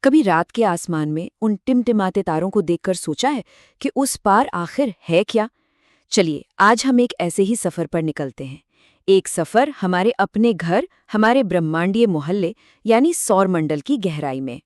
कभी रात के आसमान में उन टिमटिमाते तारों को देखकर सोचा है कि उस पार आखिर है क्या? चलिए आज हम एक ऐसे ही सफर पर निकलते हैं। एक सफर हमारे अपने घर, हमारे ब्रह्मांडीय मोहल्ले यानी सौरमंडल की गहराई में।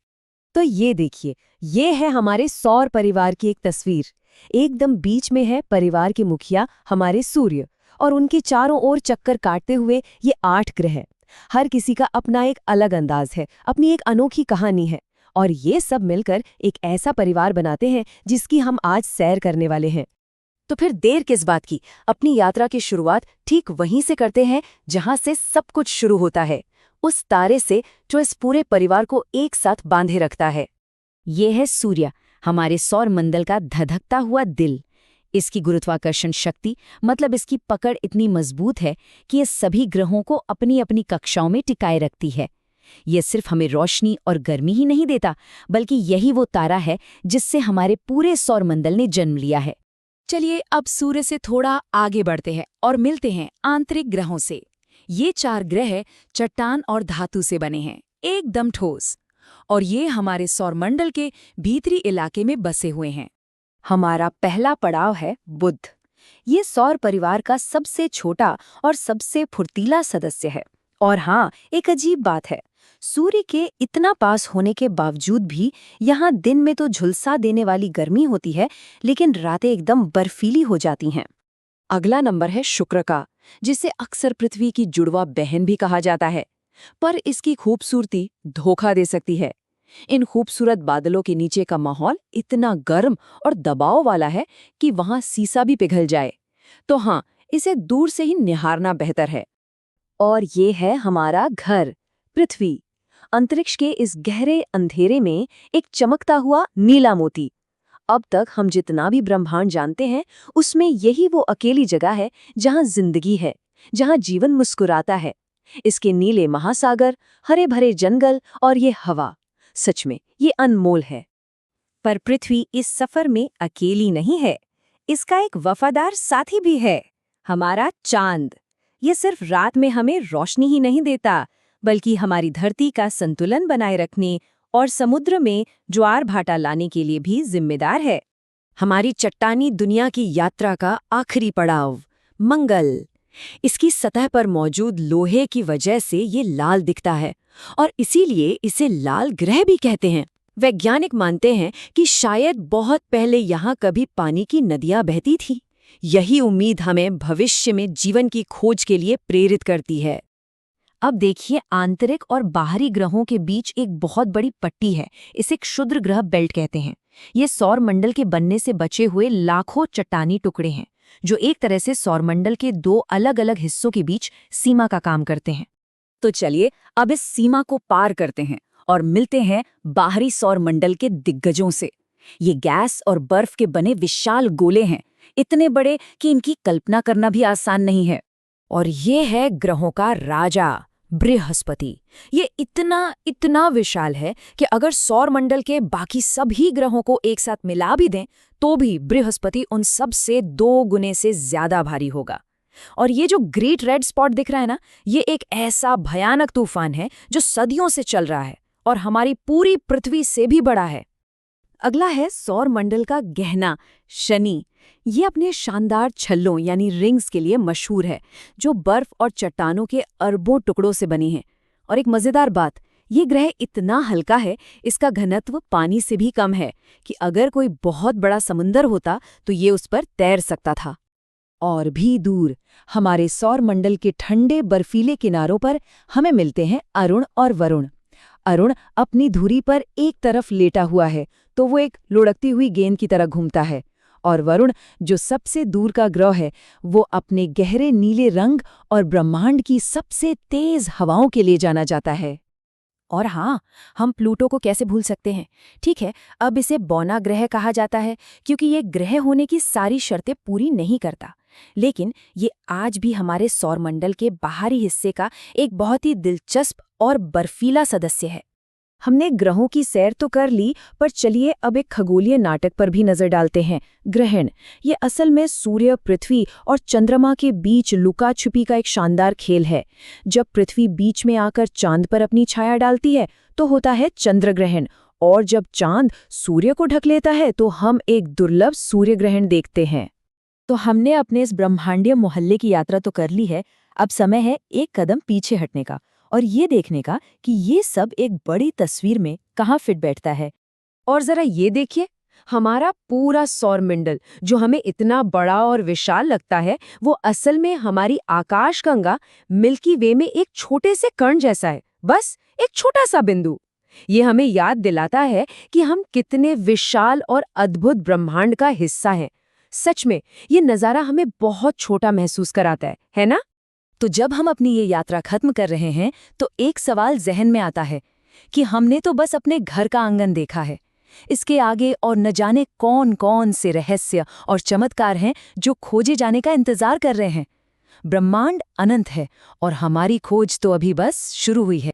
तो ये देखिए, ये है हमारे सौर परिवार की एक तस्वीर। एकदम बीच में है परिवार के मुखिया हमारे सूर्य, और उनके चारों ओर चक्कर काटते हुए ये 8 ग्रह। हर किसी का अपना एक अलग अंदाज है, अपनी एक अनोखी कहानी है, और ये सब मिलकर एक ऐसा परिवार बनाते हैं जिसकी हम आज सैर करने वाले हैं। तो फिर देर किस बात की, अपनी यात्रा की शुरुआत ठीक वहीं से करते हैं जहां से सब कुछ शुरू होता है, उस तारे से जो इस पूरे परिवार को एक साथ बांधे रखता है। ये है सूर्य, हमारे सौर मंडल का धधकता हुआ दिल। इसकी गुरुत्वाकर्षण शक्ति, मतलब इसकी पकड़ इतनी मजबूत है कि ये सभी ग्रहों को अपनी अपनी कक्षाओं में टिकाए रखती है। ये सिर्फ हमें रोशनी और गर्मी ही नहीं देता, बल्कि यही वो तारा है जिससे हमारे पूरे सौरमंडल ने जन्म लिया है। चलिए अब सूर्य से थोड़ा आगे बढ़ते हैं और मिलते हैं आंतरिक ग्रहों से। ये 4 ग्रह चट्टान और धातु से बने हैं, एकदम ठोस, और ये हमारे सौरमंडल के भीतरी इलाके में बसे हुए हैं। हमारा पहला पड़ाव है बुध। ये सौर परिवार का सबसे छोटा और सबसे फुर्तीला सदस्य है। और हाँ, एक अजीब बात है, सूर्य के इतना पास होने के बावजूद भी यहाँ दिन में तो झुलसा देने वाली गर्मी होती है, लेकिन रातें एकदम बर्फीली हो जाती हैं। अगला नंबर है शुक्र का, जिसे अक्सर पृथ्वी की जुड़वा बहन भी कहा जाता है। पर इसकी खूबसूरती धोखा दे सकती है। इन खूबसूरत बादलों के नीचे का माहौल इतना गर्म और दबाव वाला है कि वहां सीसा भी पिघल जाए। तो हाँ, इसे दूर से ही निहारना बेहतर है। और ये है हमारा घर, पृथ्वी। अंतरिक्ष के इस गहरे अंधेरे में एक चमकता हुआ नीला मोती। अब तक हम जितना भी ब्रह्मांड जानते हैं, उसमें यही वो अकेली जगह है जहां जिंदगी है, जहां जीवन मुस्कुराता है। इसके नीले महासागर, हरे भरे जंगल और ये हवा, सच में ये अनमोल है। पर पृथ्वी इस सफर में अकेली नहीं है। इसका एक वफादार साथी भी है, हमारा चांद। ये सिर्फ रात में हमें रोशनी ही नहीं देता, बल्कि हमारी धरती का संतुलन बनाए रखने और समुद्र में ज्वार भाटा लाने के लिए भी जिम्मेदार है। हमारी चट्टानी दुनिया की यात्रा का आखिरी पड़ाव, मंगल। इसकी सतह पर मौजूद लोहे की वजह से ये लाल दिखता है, और इसीलिए इसे लाल ग्रह भी कहते हैं। वैज्ञानिक मानते हैं कि शायद बहुत पहले यहाँ कभी पानी की नदियाँ बहती थीं। यही उम्मीद हमें भविष्य में जीवन की खोज के लिए प्रेरित करती है। अब देखिए, आंतरिक और बाहरी ग्रहों के बीच एक बहुत बड़ी पट्टी है। इसे क्षुद्र ग्रह बेल्ट कहते हैं। ये सौरमंडल के बनने से बचे हुए लाखों चट्टानी टुकड़े हैं, जो एक तरह से सौरमंडल के 2 अलग-अलग हिस्सों के बीच सीमा का काम करते हैं। तो चलिए अब इस सीमा को पार करते हैं और मिलते हैं बाहरी सौरमंडल के दिग्गजों से। ये गैस और बर्फ के बने विशाल गोले हैं, इतने बड़े कि इनकी कल्पना करना भी आसान नहीं है। और ये है ग्रहों का राजा, बृहस्पति। ये इतना विशाल है कि अगर सौरमंडल के बाकी सभी ग्रहों को एक साथ मिला भी दें, तो भी बृहस्पति उन सब से 2 गुने से ज्यादा भारी होगा। और ये जो ग्रेट रेड स्पॉट दिख रहा है ना, ये एक ऐसा भयानक तूफान है जो सदियों से चल रहा है और हमारी पूरी पृथ्वी से भी बड़ा है। अगला है सौरमंडल का गहना, शनि। ये अपने शानदार छल्लों यानी रिंग्स के लिए मशहूर है, जो बर्फ और चट्टानों के अरबों टुकड़ों से बनी हैं। और एक मजेदार बात, ये ग्रह इतना हल्का है, इसका घनत्व पानी से भी कम है कि अगर कोई बहुत बड़ा समुंदर होता तो ये उस पर तैर सकता था। और भी दूर हमारे सौरमंडल के ठंडे बर्फीले किनारों पर हमें मिलते हैं अरुण और वरुण। अरुण अपनी धुरी पर एक तरफ लेटा हुआ है, तो वो एक लुढ़कती हुई गेंद की तरह घूमता है। और वरुण, जो सबसे दूर का ग्रह है, वो अपने गहरे नीले रंग और ब्रह्मांड की सबसे तेज हवाओं के लिए जाना जाता है। और हाँ, हम प्लूटो को कैसे भूल सकते हैं। ठीक है, अब इसे बौना ग्रह कहा जाता है क्योंकि ये ग्रह होने की सारी शर्तें पूरी नहीं करता, लेकिन ये आज भी हमारे सौरमंडल के बाहरी हिस्से का एक बहुत ही दिलचस्प और बर्फीला सदस्य है। हमने ग्रहों की सैर तो कर ली, पर चलिए अब एक खगोलीय नाटक पर भी नजर डालते हैं, ग्रहण। ये असल में सूर्य, पृथ्वी और चंद्रमा के बीच लुका छुपी का एक शानदार खेल है। जब पृथ्वी बीच में आकर चांद पर अपनी छाया डालती है तो होता है चंद्रग्रहण, और जब चांद सूर्य को ढक लेता है तो हम एक दुर्लभ सूर्य ग्रहण देखते हैं। तो हमने अपने इस ब्रह्मांडीय मोहल्ले की यात्रा तो कर ली है, अब समय है एक कदम पीछे हटने का और ये देखने का कि ये सब एक बड़ी तस्वीर में कहाँ फिट बैठता है। और जरा ये देखिए, हमारा पूरा सौरमंडल जो हमें इतना बड़ा और विशाल लगता है, वो असल में हमारी आकाशगंगा मिल्की वे में एक छोटे से कण जैसा है, बस एक छोटा सा बिंदु। ये हमें याद दिलाता है कि हम कितने विशाल और अद्भुत ब्रह्मांड का हिस्सा हैं। सच में ये नज़ारा हमें बहुत छोटा महसूस कराता है ना? तो जब हम अपनी ये यात्रा खत्म कर रहे हैं तो एक सवाल जहन में आता है कि हमने तो बस अपने घर का आंगन देखा है। इसके आगे और न जाने कौन कौन से रहस्य और चमत्कार हैं जो खोजे जाने का इंतजार कर रहे हैं। ब्रह्मांड अनंत है और हमारी खोज तो अभी बस शुरू हुई है।